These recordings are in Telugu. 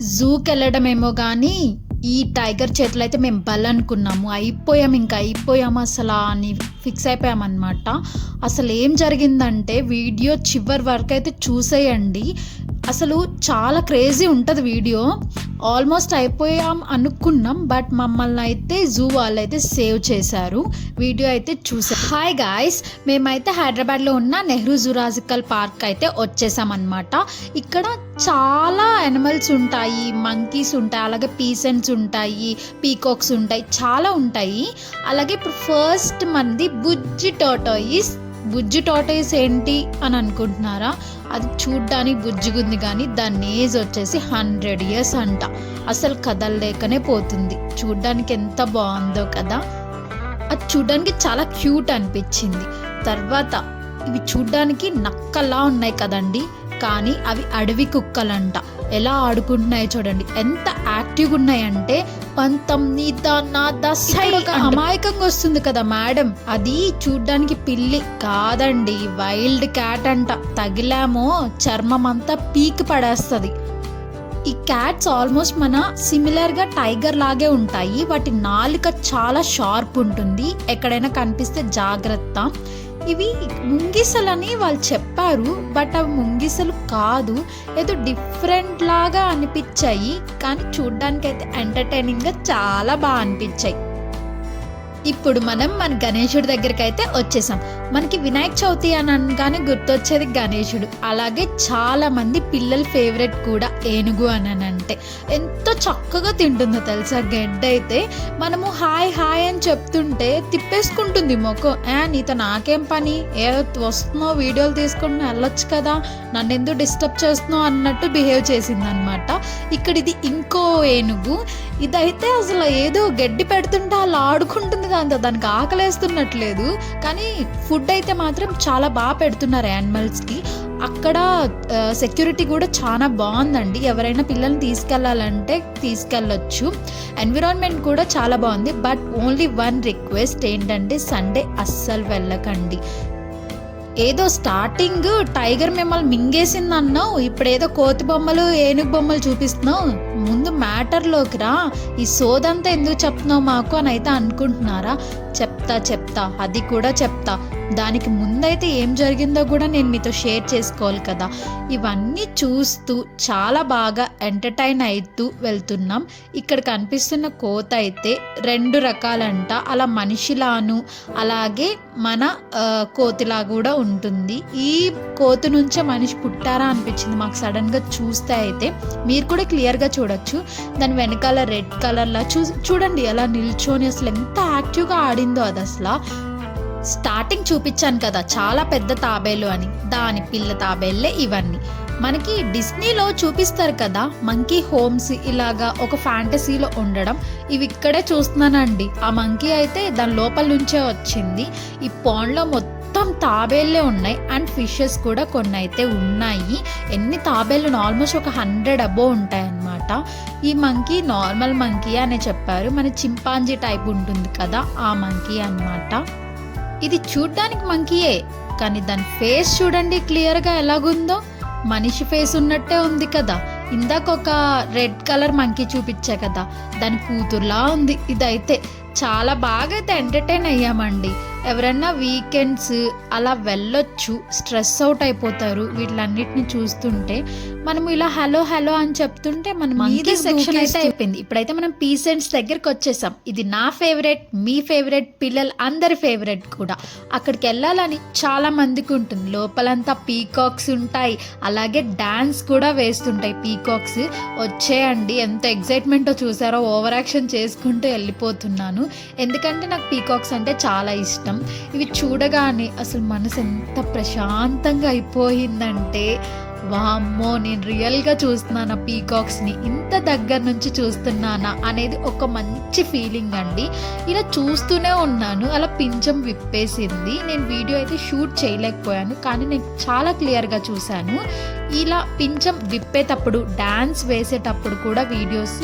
జూకి వెళ్ళడమేమో కానీ ఈ టైగర్ చేతులు అయితే మేము అనుకున్నాము. అయిపోయాము అసలు అని ఫిక్స్ అయిపోయామన్నమాట. అసలు ఏం జరిగిందంటే వీడియో చివరి వరకు అయితే చూసేయండి. అసలు చాలా క్రేజీ ఉంటుంది వీడియో. ఆల్మోస్ట్ అయిపోయాం అనుకున్నాం, బట్ మమ్మల్ని అయితే జూ వాళ్ళు అయితే సేవ్ చేశారు. వీడియో అయితే చూసాం. హాయ్ గాయ్స్, మేమైతే హైదరాబాద్లో ఉన్న నెహ్రూ జూలాజికల్ పార్క్ అయితే వచ్చేసామన్నమాట. ఇక్కడ చాలా యానిమల్స్ ఉంటాయి, మంకీస్ ఉంటాయి, అలాగే పీసెంట్స్ ఉంటాయి, పీకాక్స్ ఉంటాయి, చాలా ఉంటాయి. అలాగే ఇప్పుడు ఫస్ట్ మంది బుజ్జి టార్టాయిస్ ఏంటి అని అనుకుంటున్నారా? అది చూడ్డానికి బుజ్జిగుంది కానీ దాని ఏజ్ వచ్చేసి 100 years అంట. అసలు కదలలేకనే పోతుంది. చూడ్డానికి ఎంత బాగుందో కదా. అది చూడ్డానికి చాలా క్యూట్ అనిపించింది. తర్వాత ఇవి చూడ్డానికి నక్కలా ఉన్నాయి కదండి, కానీ అవి అడవి కుక్కలంట. ఎలా ఆడుకుంటున్నాయో చూడండి, ఎంత యాక్టివ్గా ఉన్నాయంటే. అమాయకంగా వస్తుంది కదా మేడం, అది చూడ్డానికి పిల్లి కాదండి, వైల్డ్ క్యాట్ అంట. తగిలామో చర్మం అంతా పీకి పడేస్తుంది. ఈ క్యాట్స్ ఆల్మోస్ట్ మన సిమిలర్గా టైగర్ లాగే ఉంటాయి. వాటి నాలుక చాలా షార్ప్ ఉంటుంది, ఎక్కడైనా కనిపిస్తే జాగ్రత్త. ఇవి ముంగిసలని వాళ్ళు చెప్పారు, బట్ అవి ముంగిసలు కాదు, ఏదో డిఫరెంట్ లాగా అనిపించాయి. కానీ చూడ్డానికి అయితే ఎంటర్టైనింగ్గా చాలా బాగా అనిపించాయి. ఇప్పుడు మనం మన గణేశుడి దగ్గరికి అయితే వచ్చేసాం. మనకి వినాయక చవితి అని అనగానే గుర్తొచ్చేది గణేశుడు. అలాగే చాలా మంది పిల్లల ఫేవరెట్ కూడా ఏనుగు అని అంటే. ఎంతో చక్కగా తింటుందో తెలుసా గెడ్డ అయితే. మనము హాయ్ అని చెప్తుంటే తిప్పేసుకుంటుంది మొఖం. నీతో నాకేం పని, ఏ వస్తున్నావు వీడియోలు తీసుకుని వెళ్ళొచ్చు కదా, నన్ను ఎందుకు డిస్టర్బ్ చేస్తున్నావు అన్నట్టు బిహేవ్ చేసింది అనమాట. ఇక్కడ ఇది ఇంకో ఏనుగు. ఇదైతే అసలు ఏదో గడ్డి పెడుతుంటే అలా ఆడుకుంటుంది, అంత దానికి ఆకలేస్తున్నట్లేదు. కానీ ఫుడ్ అయితే మాత్రం చాలా బాగా పెడుతున్నారు యానిమల్స్కి. అక్కడ సెక్యూరిటీ కూడా చాలా బాగుందండి. ఎవరైనా పిల్లల్ని తీసుకెళ్ళాలంటే తీసుకెళ్ళొచ్చు. ఎన్విరాన్మెంట్ కూడా చాలా బాగుంది. బట్ ఓన్లీ వన్ రిక్వెస్ట్ ఏంటంటే సండే అస్సలు వెళ్ళకండి. ఏదో స్టార్టింగ్ టైగర్ మిమ్మల్ని మింగేసింది అన్నావు, ఇప్పుడు ఏదో కోతి బొమ్మలు ఏనుగు బొమ్మలు చూపిస్తున్నావు. ముందు మ్యాటర్లోకి రా. ఈ సోదంతా ఎందుకు చెప్తున్నావు మాకు అని అయితే అనుకుంటున్నారా? చెప్తా అది కూడా చెప్తా. దానికి ముందైతే ఏం జరిగిందో కూడా నేను మీతో షేర్ చేసుకోవాలి కదా. ఇవన్నీ చూస్తూ చాలా బాగా ఎంటర్టైన్ అవుతూ వెళ్తున్నాం. ఇక్కడ కనిపిస్తున్న కోత అయితే 2 రకాలంట. అలా మనిషిలాను అలాగే మన కోతిలా కూడా ఉంటుంది. ఈ కోతి నుంచే మనిషి పుట్టారా అనిపించింది మాకు సడన్గా చూస్తే అయితే. మీరు కూడా క్లియర్గా చూడొచ్చు. దాని వెనకాల రెడ్ కలర్లా చూడండి ఎలా నిల్చొని అసలు ఎంత యాక్టివ్గా ఆడిందో అది అసలు. స్టార్టింగ్ చూపించాను కదా చాలా పెద్ద తాబేలు అని, దాని పిల్ల తాబేళ్ళే ఇవన్నీ. మనకి డిస్నీలో చూపిస్తారు కదా మంకీ హోమ్స్, ఇలాగా ఒక ఫ్యాంటసీలో ఉండడం. ఇవి ఇక్కడే చూస్తున్నానండి. ఆ మంకీ అయితే దాని లోపల నుంచే వచ్చింది. ఈ పాండ్లో మొత్తం తాబేళ్ళే ఉన్నాయి అండ్ ఫిషెస్ కూడా కొన్ని అయితే ఉన్నాయి. ఎన్ని తాబేళ్ళు, ఆల్మోస్ట్ ఒక 100 అబోవ్ ఉంటాయన్నమాట. ఈ మంకీ నార్మల్ మంకీ అనే చెప్పారు. మన చింపాంజీ టైప్ ఉంటుంది కదా ఆ మంకీ అన్నమాట. ఇది చూడ్డానికి మంకీయే, కానీ దాని ఫేస్ చూడండి క్లియర్గా ఎలాగుందో. మనిషి ఫేస్ ఉన్నట్టే ఉంది కదా. ఇందాక ఒక రెడ్ కలర్ మంకీ చూపించా కదా, దాని కూతురులా ఉంది. ఇదైతే చాలా బాగా అయితే ఎంటర్టైన్ అయ్యామండి. ఎవరైనా వీకెండ్స్ అలా వెళ్ళొచ్చు, స్ట్రెస్ అవుట్ అయిపోతారు వీటిలన్నిటిని చూస్తుంటే. మనము ఇలా హలో అని చెప్తుంటే మన మంకీ సెక్షన్ అయితే అయిపోయింది. ఇప్పుడైతే మనం పీసెంట్స్ దగ్గరికి వచ్చేసాం. ఇది నా ఫేవరెట్, మీ ఫేవరెట్, పిల్లలు అందరి ఫేవరెట్ కూడా. అక్కడికి వెళ్ళాలని చాలా మందికి ఉంటుంది. లోపలంతా పీకాక్స్ ఉంటాయి, అలాగే డాన్స్ కూడా వేస్తుంటాయి పీకాక్స్. వచ్చేయండి, ఎంత ఎగ్జైట్మెంటో చూసారో. ఓవర్ యాక్షన్ చేసుకుంటూ వెళ్ళిపోతున్నాను, ఎందుకంటే నాకు పీకాక్స్ అంటే చాలా ఇష్టం. ఇవి చూడగానే అసలు మనసు ఎంత ప్రశాంతంగా అయిపోయిందంటే, వామ్మో నేను రియల్గా చూస్తున్నానా పీకాక్స్ని, ఇంత దగ్గర నుంచి చూస్తున్నానా అనేది ఒక మంచి ఫీలింగ్ అండి. ఇలా చూస్తూనే ఉన్నాను, అలా పించం విప్పేసింది. నేను వీడియో అయితే షూట్ చేయలేకపోయాను, కానీ నేను చాలా క్లియర్గా చూశాను. ఇలా పించం విప్పేటప్పుడు, డాన్స్ వేసేటప్పుడు కూడా వీడియోస్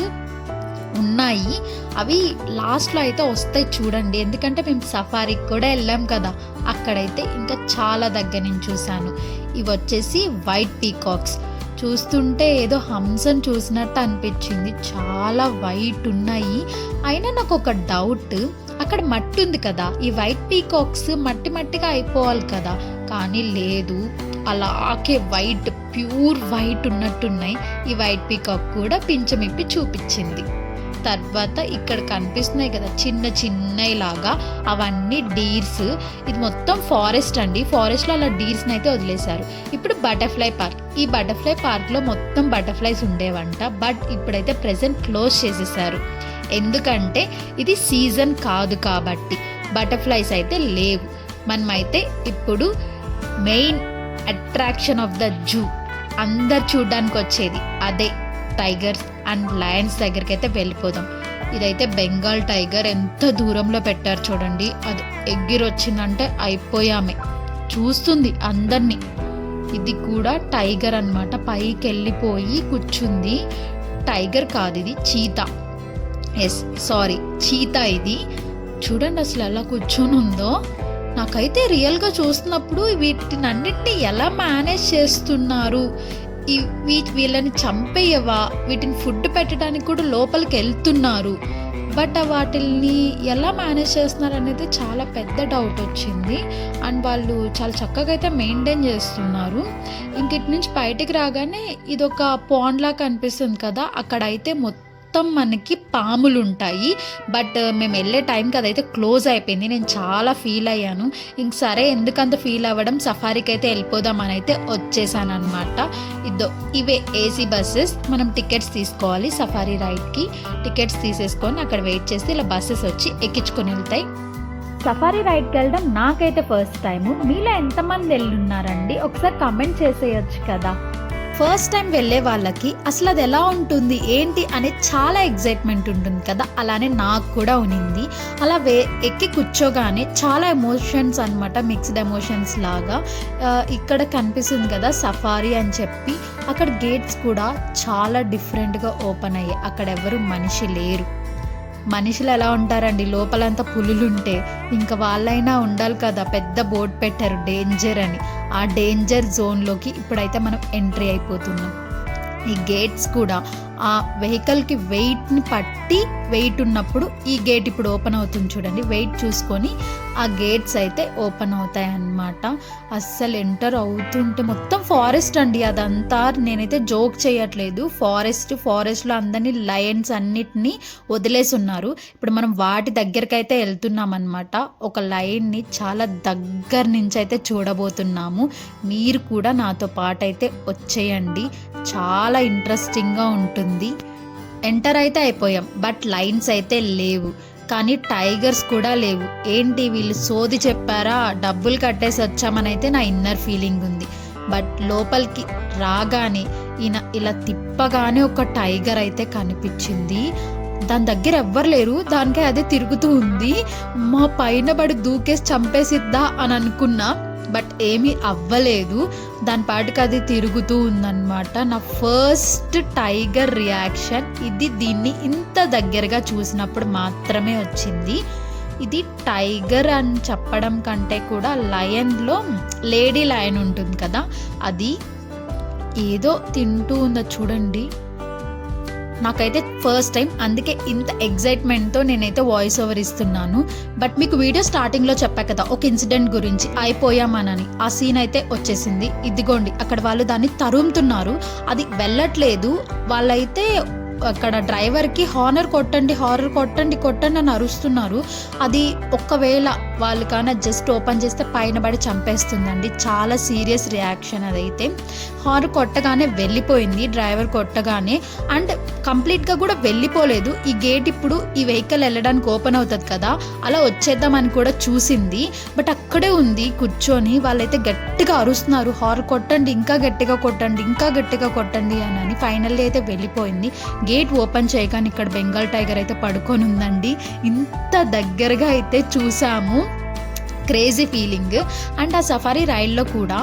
ఉన్నాయి. అవి లాస్ట్లో అయితే వస్తాయి చూడండి, ఎందుకంటే మేము సఫారీకి కూడా వెళ్ళాం కదా, అక్కడైతే ఇంకా చాలా దగ్గర నుంచి చూశాను. ఇవి వచ్చేసి వైట్ పీకాక్స్. చూస్తుంటే ఏదో హంసను చూసినట్టు అనిపించింది. చాలా వైట్ ఉన్నాయి. అయినా నాకు ఒక డౌట్, అక్కడ మట్టి ఉంది కదా, ఈ వైట్ పీకాక్స్ మట్టి మట్టిగా అయిపోవాలి కదా, కానీ లేదు, అలాగే వైట్, ప్యూర్ వైట్ ఉన్నట్టున్నాయి. ఈ వైట్ పీకాక్ కూడా పించమిప్పి చూపించింది. తర్వాత ఇక్కడ కనిపిస్తున్నాయి కదా చిన్న చిన్నవి లాగా, అవన్నీ డీర్స్. ఇది మొత్తం ఫారెస్ట్ అండి. ఫారెస్ట్లో అలా డీర్స్ని అయితే వదిలేశారు. ఇప్పుడు బటర్ఫ్లై పార్క్. ఈ బటర్ఫ్లై పార్క్లో మొత్తం బటర్ఫ్లైస్ ఉండేవంట. బట్ ఇప్పుడైతే ప్రెజెంట్ క్లోజ్ చేసేసారు. ఎందుకంటే ఇది సీజన్ కాదు కాబట్టి బటర్ఫ్లైస్ అయితే లేవు. మనమైతే ఇప్పుడు main attraction of the zoo, అందరు చూడడానికి వచ్చేది అదే, టైగర్స్ అండ్ లయన్స్ దగ్గరికి అయితే వెళ్ళిపోదాం. ఇదైతే బెంగాల్ టైగర్. ఎంత దూరంలో పెట్టారు చూడండి. అది ఎగిరొచ్చిందంటే అయిపోయామే, చూస్తుంది అందరినీ. ఇది కూడా టైగర్ అన్నమాట. పైకి వెళ్ళిపోయి కూర్చుంది. టైగర్ కాదు, ఇది చీతా. Sorry, cheetah. ఇది చూడండి అసలు ఎలా కూర్చొని ఉందో. నాకైతే రియల్గా చూస్తున్నప్పుడు వీటిని అన్నిటిని ఎలా మేనేజ్ చేస్తున్నారు, వీళ్ళని చంపేయవా, వీటిని ఫుడ్ పెట్టడానికి కూడా లోపలికి వెళ్తున్నారు, బట్ వాటిల్ని ఎలా మేనేజ్ చేస్తున్నారు అనేది చాలా పెద్ద డౌట్ వచ్చింది. అండ్ వాళ్ళు చాలా చక్కగా అయితే మెయింటైన్ చేస్తున్నారు. ఇంక ఇటు నుంచి బయటికి రాగానే ఇదొక పాండ్ లాగా కనిపిస్తుంది కదా, అక్కడైతే మొత్తం మనకి పాములు ఉంటాయి. బట్ మేము వెళ్ళే టైంకి అదైతే క్లోజ్ అయిపోయింది. నేను చాలా ఫీల్ అయ్యాను. ఇంక సరే ఎందుకంత ఫీల్ అవ్వడం, సఫారీకి అయితే వెళ్ళిపోదామని అయితే వచ్చేసాను అనమాట. ఇవే ఏసీ బస్సెస్. మనం టికెట్స్ తీసుకోవాలి సఫారీ రైడ్కి. టికెట్స్ తీసేసుకొని అక్కడ వెయిట్ చేస్తే ఇలా బస్సెస్ వచ్చి ఎక్కించుకొని వెళ్తాయి. సఫారీ రైడ్కి వెళ్ళడం నాకైతే ఫస్ట్ టైము. మీలో ఎంతమంది వెళ్ళున్నారండి? ఒకసారి కమెంట్ చేసేయచ్చు కదా. ఫస్ట్ టైం వెళ్ళే వాళ్ళకి అసలు అది ఎలా ఉంటుంది ఏంటి అనేది చాలా ఎగ్జైట్మెంట్ ఉంటుంది కదా, అలానే నాకు కూడా ఉనింది. అలా ఎక్కి కూర్చోగానే చాలా ఎమోషన్స్ అనమాట, మిక్స్డ్ ఎమోషన్స్ లాగా. ఇక్కడ కనిపిస్తుంది కదా సఫారీ అని చెప్పి, అక్కడ గేట్స్ కూడా చాలా డిఫరెంట్గా ఓపెన్ అయ్యాయి. అక్కడ ఎవరు మనిషి లేరు. మనుషులు ఎలా ఉంటారండి, లోపలంతా పులులుంటే ఇంకా వాళ్ళైనా ఉండాలి కదా. పెద్ద బోర్డు పెట్టారు డేంజర్ అని. ఆ డేంజర్ జోన్లోకి ఇప్పుడైతే మనం ఎంట్రీ అయిపోతున్నాం. ఈ గేట్స్ కూడా ఆ వెహికల్కి వెయిట్ని పట్టి, వెయిట్ ఉన్నప్పుడు ఈ గేట్ ఇప్పుడు ఓపెన్ అవుతుంది చూడండి. వెయిట్ చూసుకొని ఆ గేట్స్ అయితే ఓపెన్ అవుతాయి అన్నమాట. అస్సలు ఎంటర్ అవుతుంటే మొత్తం ఫారెస్ట్ అండి అదంతా. నేనైతే జోక్ చేయట్లేదు. ఫారెస్ట్లో అందరినీ లయన్స్ అన్నిటినీ వదిలేసి ఉన్నారు. ఇప్పుడు మనం వాటి దగ్గరికి అయితే వెళ్తున్నాం అనమాట. ఒక లయన్ని చాలా దగ్గర నుంచి అయితే చూడబోతున్నాము. మీరు కూడా నాతో పాటు అయితే వచ్చేయండి, చాలా ఇంట్రెస్టింగ్గా ఉంటుంది. ఎంటర్ అయితే అయిపోయాం, బట్ లైన్స్ అయితే లేవు. కానీ టైగర్స్ కూడా లేవు. ఏంటి వీళ్ళు సోది చెప్పారా, డబ్బులు కట్టేసి వచ్చామని అయితే నా ఇన్నర్ ఫీలింగ్ ఉంది. బట్ లోపలికి రాగానే ఇలా తిప్పగానే ఒక టైగర్ అయితే కనిపించింది. దాని దగ్గర ఎవ్వరు లేరు, దానికే అదే తిరుగుతూ ఉంది. మా పైన పడి దూకేసి చంపేసిద్దా అని అనుకున్నా, బట్ ఏమీ అవ్వలేదు. దాని పాటికి అది తిరుగుతూ ఉందన్నమాట. నా ఫస్ట్ టైగర్ రియాక్షన్ ఇది. దీన్ని ఇంత దగ్గరగా చూసినప్పుడు మాత్రమే వచ్చింది. ఇది టైగర్ అని చెప్పడం కంటే కూడా లయన్లో లేడీ లయన్ ఉంటుంది కదా, అది ఏదో తింటూ ఉందో చూడండి. నాకైతే ఫస్ట్ టైం, అందుకే ఇంత ఎగ్జైట్మెంట్తో నేనైతే వాయిస్ ఓవర్ ఇస్తున్నాను. బట్ మీకు వీడియో స్టార్టింగ్లో చెప్పా కదా ఒక ఇన్సిడెంట్ గురించి, అయిపోయామనని. ఆ సీన్ అయితే వచ్చేసింది. ఇదిగోండి అక్కడ వాళ్ళు దాన్ని తరుముతున్నారు, అది వెళ్ళట్లేదు. వాళ్ళైతే అక్కడ డ్రైవర్కి హారర్ కొట్టండి అని అరుస్తున్నారు. అది ఒక్కవేళ వాళ్ళు కానీ జస్ట్ ఓపెన్ చేస్తే పైన పడి చంపేస్తుందండి. చాలా సీరియస్ రియాక్షన్ అదైతే. హారర్ కొట్టగానే వెళ్ళిపోయింది, డ్రైవర్ కొట్టగానే. అండ్ కంప్లీట్గా కూడా వెళ్ళిపోలేదు. ఈ గేట్ ఇప్పుడు ఈ వెహికల్ వెళ్ళడానికి ఓపెన్ అవుతుంది కదా, అలా వచ్చేద్దామని కూడా చూసింది. బట్ అక్కడే ఉంది కూర్చొని. వాళ్ళైతే గట్టిగా అరుస్తున్నారు, హారర్ కొట్టండి, ఇంకా గట్టిగా కొట్టండి అని. ఫైనల్లీ అయితే వెళ్ళిపోయింది. గేట్ ఓపెన్ చేయగానే ఇక్కడ బెంగాల్ టైగర్ అయితే పడుకొని ఉందండి. ఇంత దగ్గరగా అయితే చూసాము. Crazy feeling. అండ్ ఆ సఫారీ రైడ్లో కూడా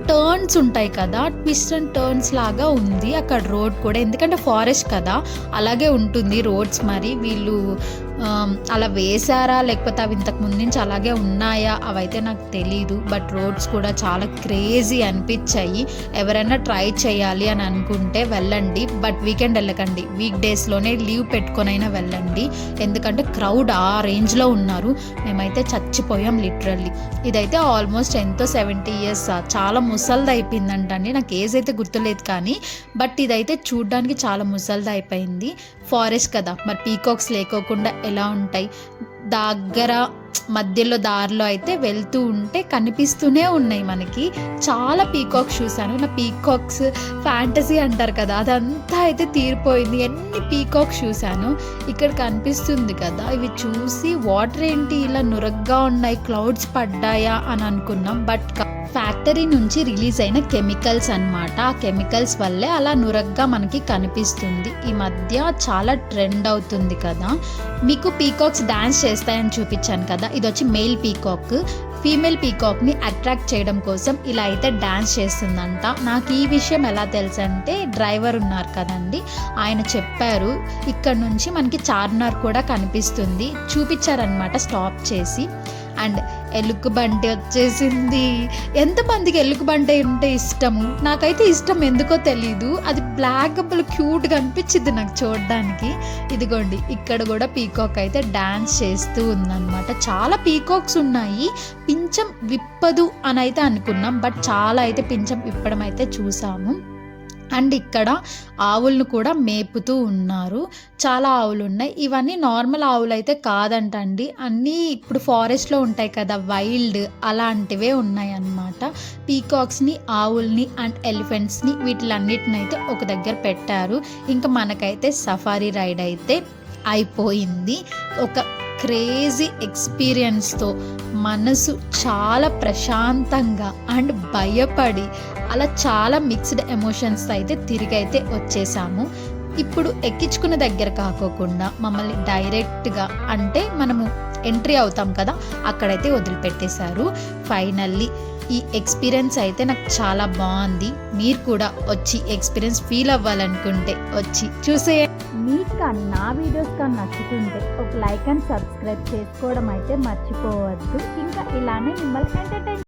టర్న్స్ ఉంటాయి కదా, ట్విస్ట్ అండ్ టర్న్స్ లాగా ఉంది అక్కడ రోడ్ కూడా. ఎందుకంటే ఫారెస్ట్ కదా, అలాగే ఉంటుంది రోడ్స్. మరి వీళ్ళు అలా వేశారా లేకపోతే అవి ఇంతకు ముందు నుంచి అలాగే ఉన్నాయా అవైతే నాకు తెలీదు. బట్ రోడ్స్ కూడా చాలా క్రేజీ అనిపించాయి. ఎవరైనా ట్రై చేయాలి అని అనుకుంటే వెళ్ళండి, బట్ వీకెండ్ వెళ్ళకండి, వీక్ డేస్లోనే లీవ్ పెట్టుకొనైనా వెళ్ళండి. ఎందుకంటే క్రౌడ్ ఆ రేంజ్లో ఉన్నారు. మేమైతే చచ్చిపోయాం లిటరల్లీ. ఇదైతే ఆల్మోస్ట్ ఎంతో 70 years, చాలా ముసల్ది అయిపోయిందంటండి. నాకు ఏజ్ అయితే గుర్తులేదు కానీ బట్ ఇదైతే చూడ్డానికి చాలా ముసల్ది అయిపోయింది. ఫారెస్ట్ కదా, మరి పీకాక్స్ లేకోకుండా ఎలా ఉంటాయి? దగ్గర మధ్యలో దారిలో అయితే వెళ్తూ ఉంటే కనిపిస్తూనే ఉన్నాయి మనకి. చాలా పీకాక్స్ చూశాను. నా పీకాక్స్ ఫ్యాంటసీ అంటారు కదా, అదంతా అయితే తీరిపోయింది. ఎన్ని పీకాక్స్ చూశాను. ఇక్కడ కనిపిస్తుంది కదా, ఇవి చూసి వాటర్ ఏంటి ఇలా నురగ్గా ఉన్నాయి, క్లౌడ్స్ పడ్డాయా అని అనుకున్నాం. బట్ ఫ్యాక్టరీ నుంచి రిలీజ్ అయిన కెమికల్స్ అన్నమాట. ఆ కెమికల్స్ వల్లే అలా నురగ్గా మనకి కనిపిస్తుంది. ఈ మధ్య చాలా ట్రెండ్ అవుతుంది కదా. మీకు పీకాక్స్ డాన్స్ చేస్తాయని చూపించాను కదా, ఇది వచ్చి మేల్ పీకాక్. ఫీమేల్ పీకాక్ని అట్రాక్ట్ చేయడం కోసం ఇలా అయితే డాన్స్ చేస్తుందంట. నాకు ఈ విషయం ఎలా తెలుసు అంటే, డ్రైవర్ ఉన్నారు కదండి, ఆయన చెప్పారు. ఇక్కడ నుంచి మనకి చార్మినార్ కూడా కనిపిస్తుంది, చూపించారనమాట స్టాప్ చేసి. అండ్ ఎలుగుబంటి వచ్చేసింది. ఎంతమందికి ఎలుగుబంటి ఉంటే ఇష్టము? నాకైతే ఇష్టం, ఎందుకో తెలీదు. అది బ్లాక్ క్యూట్గా అనిపించింది నాకు చూడడానికి. ఇదిగోండి, ఇక్కడ కూడా పీకాక్ అయితే డాన్స్ చేస్తూ ఉందన్నమాట. చాలా పీకాక్స్ ఉన్నాయి. పించం విప్పదు అని అయితే అనుకున్నాం, బట్ చాలా అయితే పించం విప్పడం అయితే చూసాము. అండ్ ఇక్కడ ఆవులను కూడా మేపుతూ ఉన్నారు. చాలా ఆవులు ఉన్నాయి. ఇవన్నీ నార్మల్ ఆవులు అయితే కాదంటండి, అన్నీ ఇప్పుడు ఫారెస్ట్లో ఉంటాయి కదా వైల్డ్, అలాంటివే ఉన్నాయి అన్నమాట. పీకాక్స్ని, ఆవుల్ని అండ్ ఎలిఫెంట్స్ని వీటిలన్నిటిని అయితే ఒక దగ్గర పెట్టారు. ఇంకా మనకైతే సఫారీ రైడ్ అయితే అయిపోయింది. ఒక క్రేజీ ఎక్స్పీరియన్స్తో మనసు చాలా ప్రశాంతంగా అండ్ భయపడి అలా చాలా మిక్స్డ్ ఎమోషన్స్ అయితే తిరిగి అయితే వచ్చేసాము. ఇప్పుడు ఎక్కించుకున్న దగ్గర కాకోకుండా మమ్మల్ని డైరెక్ట్గా, అంటే మనము ఎంట్రీ అవుతాం కదా, అక్కడైతే వదిలిపెట్టేశారు. ఫైనల్లీ ఈ ఎక్స్పీరియన్స్ అయితే నాకు చాలా బాగుంది. మీరు కూడా వచ్చి ఎక్స్పీరియన్స్ ఫీల్ అవ్వాలనుకుంటే వచ్చి చూసేయండి. మీకు కానీ నా వీడియోస్ కానీ నచ్చుతుంటే ఒక లైక్ అండ్ సబ్స్క్రైబ్ చేసుకోవడం అయితే మర్చిపోవద్దు. ఇంకా ఇలానే మిమ్మల్ని ఎంటర్టైన్